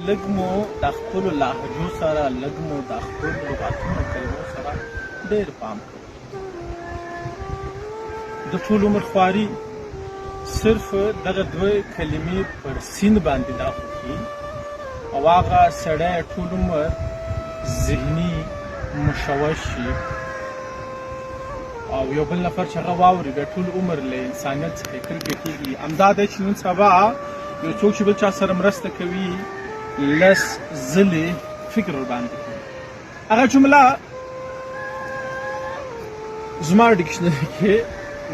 لږ مو د خپلو لهجو سره لږ مو د خپلو لغاتونو کلمو سره ډېر پام کوو. د ټول عمر خواري صرف دغه دوه کلمې پر سین باندې دا خوښي او هغه سړی ټول عمر ذهني مشوش شي او یو بل نفر چې هغه واوري بیا ټول عمر له انسانیت څخه کرکه کېږي. همدا دی چې نن سبا یو څوک چې بل چا سره مرسته کوي لس ځلې فکر ورباندې کوي. هغه جمله زما ډکشنري کې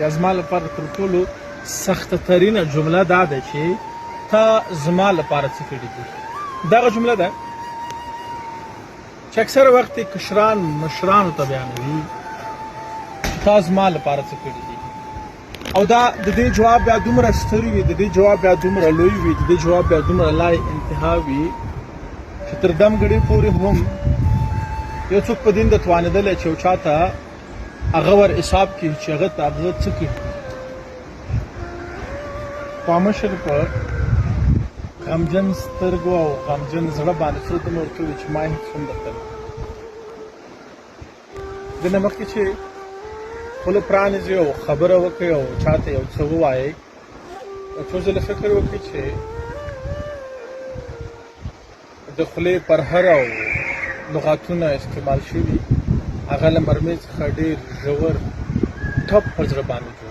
یا زما لپاره تر ټولو سخته ترینه جمله دا ده چې تا زما لپاره څه کړي دي. دغه جمله ده چې اکثره وخت یې کشران مشرانو ته بیانوي تا زما لپاره څه کړي دي او دا د دې جواب بیا دومره ستر وي، د دې جواب بیا دومره لوی وي، د دې جواب بیا دومره لای انتها وي چې تر دمګړې پورې هم یو څوک په دین د توانېدلی چې یو چا ته هغه ور حساب کړي چې هغه ته هغه څه کړي. خو مشر په غمجن سترګو او غمجن زړه باندې څه ته مې ورکوي چې ما هېڅ هم درته د نه مخکې چې خوله پرانیزي او خبره وکړي او چا ته یو څه ووایي څو ځله فکر وکړي چې د خولې پرهر او لغاتونه استعمال شوي هغه له مرمۍ څخه ډېر ژور ټپ په زړه باندې